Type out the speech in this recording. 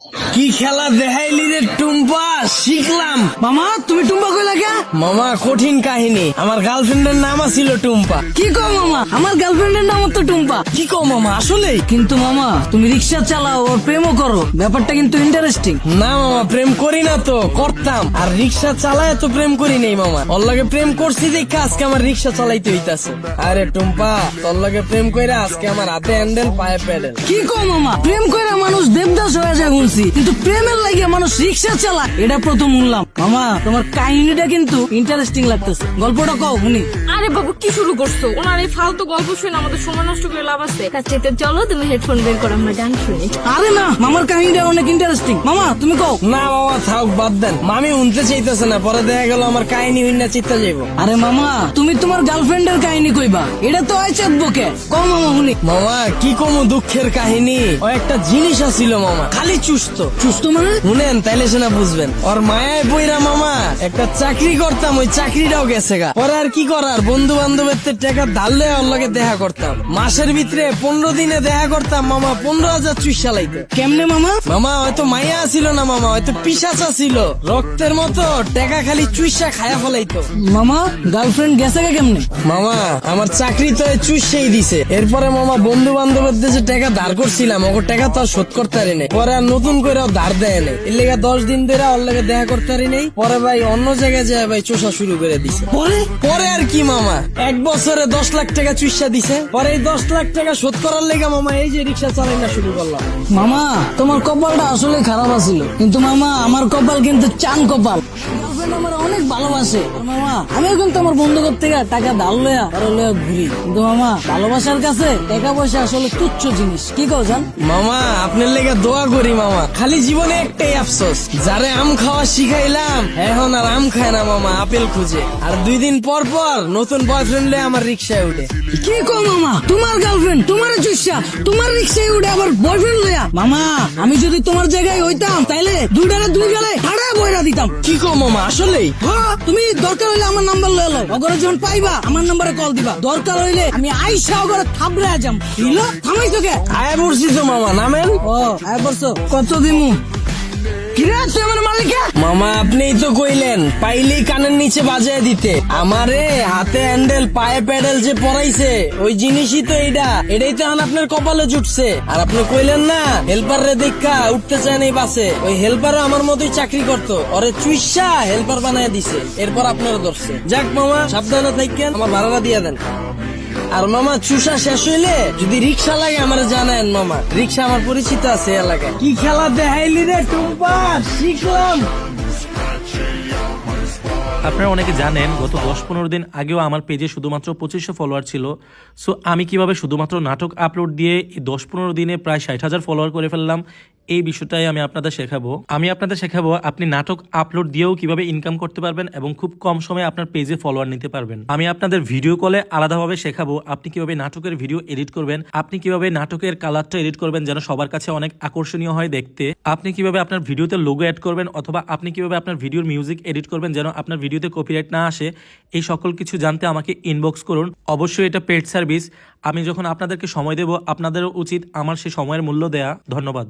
কি খেলা দেখাইলি রে টুম্পা, শিখলাম। মামা তুমি টুম্পা কই লাগে? মামা কঠিন কাহিনী, আমার গার্লফ্রেন্ডের নাম ছিল টুম্পা। কি কও মামা, আমার গার্লফ্রেন্ডের নাম তো টুম্পা। কি কও মামা, আসলেই? কিন্তু মামা তুমি রিক্সা চালাও ওর প্রেমও করো, ব্যাপারটা কিন্তু ইন্টারেস্টিং। না মামা, প্রেম করি না তো, করতাম। আর রিক্সা চালায় তো প্রেম করি নেই মামা, ওর লগে প্রেম করছি দেখে আজকে আমার রিক্সা চালাইতে হইতাছে। আরে টুম্পা, তোর লগে প্রেম কইরা আজকে আমার হাতে হ্যান্ডেল পায়ে প্যাডেল। কি কও মামা, প্রেম কইরা মানুষ দেবদাস হয়ে যায় শুনছি, কিন্তু প্রেমের লাগিয়ে মানুষ রিক্সা চালায় এটা প্রথম শুনলাম। মামা তোমার কাহিনীটা কিন্তু ইন্টারেস্টিং লাগতেছে, গল্পটা কও শুনি। আরে বাবু কি শুরু করছো? ওনার এই ফালতু গল্প শুনে আমাদের সময় নষ্ট করে লাভ আছে। তার চাইতে চলো তুমি হেডফোন বের করো, আমরা গান শুনি। আরে না, মামার কাহিনীটা অনেক ইন্টারেস্টিং, মামা তুমি কও। না মামা থাক, বাদ দেন। মামি উনতে চাইতেছে না, পরে দেখা গেল আমার কাহিনী হইনা চিত্তা যাইব। আরে মামা তুমি তোমার গার্লফ্রেন্ডের কাহিনী কইবা, এটা তো হয় চাঁদবকে। কও মামা শুনি। মামা কি কমু দুঃখের কাহিনী, ও একটা জিনিস আছিল মামা, খালি চুস্ত। সুস্থ মানে? শুনেন তাইলে সেনা বুঝবেন। ওর মায়ায় বইরা মামা একটা চাকরি করতাম, ওই চাকরিটাও গেছে গা। পরে আর কি করার, বন্ধু বান্ধবের টাকা ধারলে ওর লগে দেখা করতাম। মাসের ভিতরে 15 দিনে দেখা করতাম মামা, 15,000 চুইস চালাইতে। কেমনে মামা? মামা হয়তো মাইয়া ছিল না মামা, হয়তো পিশাচা ছিল, রক্তের মতো টাকা খালি চুইসা খায়া ফলাইতো। মামা গার্লফ্রেন্ড গেছে গে কেমনে? মামা আমার চাকরি তো চুইসেই দিছে। এরপরে মামা বন্ধু বান্ধবের দেশে টাকা ধার করছিলাম, ওর টাকা তো আর শোধ করতে পারি নাই। পরে আর নতুন করে ধার দেয় নাই, এর লেগে 10 দিন ধরে ওর লেগে দেখা করতে পারি নাই। পরে ভাই অন্য জায়গায় যায় ভাই চোষা শুরু করে দিছে। পরে আর কি মামা, 1 বছরে 10 লাখ টাকা চুইসা দিছে। পরে এই 10 লাখ টাকা শোধ করার লেগে মামা এই যে রিক্সা চালাই না শুরু করলাম। মামা তোমার কপালটা আসলে খারাপ আছিল, কিন্তু মামা আমার কপাল কিন্তু চান কপাল। গার্লফ্রেন্ড আমার অনেক ভালোবাসে। আর মামা আমিও কিন্তু আমার বন্ধুদের থেকে টাকা ধার লয়া আর লয়া ঘুরি, কিন্তু মামা ভালোবাসার কাছে টাকা পয়সা আসলে তুচ্ছ জিনিস। কি কও জান? মামা আপনার লেগে দোয়া করি মামা, খালি জীবনে একটাই আফসোস, যারে আম খাওয়া শিখাইলাম এখন আর আম খায় না মামা, আপেল খুঁজে। আর 2 দিন পর পর নতুন বয়ফ্রেন্ড লয়ে আমার রিক্সায় উঠে। কি কও মামা, তোমার গার্লফ্রেন্ড তোমার চুষা তোমার রিক্সায় উঠে আবার বয়ফ্রেন্ড লয়া? মামা আমি যদি তোমার জায়গায় হইতাম তাইলে দুইটারে দুই গেলে ঠাড়া বইরা দিতাম। কি কো মামা, আসলেই? হ্যাঁ, তুমি দরকার হইলে আমার নাম্বার লয়ে লও, অগরে যখন পাইবা আমার নাম্বারে কল দিবা। দরকার হইলে আমি আইসা অগরে থাবড়ে যাম। হিলো থামাইছো কে? আয় পড়ছি তো মামা, নামেন। ও আয় বলছো কত দিমু? কিরা তুই আমার মালিকা? মামা আপনিই তো কইলেন পাইলেই কানের নিচে বাজায় দিতে। আমারে হাতে হ্যান্ডেল পায়ে প্যাডেল যে পরাইছে ওই জিনিসই তো এটাই তো এখন আপনার কপালে জুটছে। আর আপনি কইলেন না হেল্পার রে দেখা উঠতে চায় না এই বাসে, ওই হেল্পারও আমার মতোই চাকরি করতো, ওরে চুইসা হেল্পার বানায় দিছে, এরপর আপনারা ধরছে। যাক মামা সাবধানে থাকেন, আমার ভাড়াটা দিয়ে দেন। আর মামা চুষা শেষ হইলে যদি রিক্সা লাগে আমার জানেন মামা, রিক্সা আমার পরিচিত আছে এলাকায়। কি খেলা দেখাইলি রে টুম্পা, শিখলাম। আপনারা অনেকে জানেন গত 10-15 দিন আগেও আমার পেজে শুধুমাত্র 2500 ফলোয়ার ছিল। সো আমি কিভাবে শুধুমাত্র নাটক আপলোড দিয়ে এই 10-15 দিনে প্রায় 60,000 ফলোয়ার করে ফেললাম, এই বিষয়টাই আমি আপনাদের শেখাবো। আপনি নাটক আপলোড দিয়েও কিভাবে ইনকাম করতে পারবেন এবং খুব কম সময়ে আপনার পেজে ফলোয়ার নিতে পারবেন। আমি আপনাদের ভিডিও কলে আলাদাভাবে শেখাবো আপনি কিভাবে নাটকের ভিডিও এডিট করবেন, আপনি কিভাবে নাটকের কালারটা এডিট করবেন যেন সবার কাছে অনেক আকর্ষণীয় হয় দেখতে, আপনি কিভাবে আপনার ভিডিওতে লোগো অ্যাড করবেন, অথবা আপনি কিভাবে আপনার ভিডিওর মিউজিক এডিট করবেন যেন আপনার ভিডিওতে কপিরাইট না আসে। এই সকল কিছু জানতে আমাকে ইনবক্স করুন। অবশ্যই এটা পেড সার্ভিস। আমি যখন আপনাদেরকে সময় দেব আপনাদেরও উচিত আমার সেই সময়ের মূল্য দেয়া। ধন্যবাদ।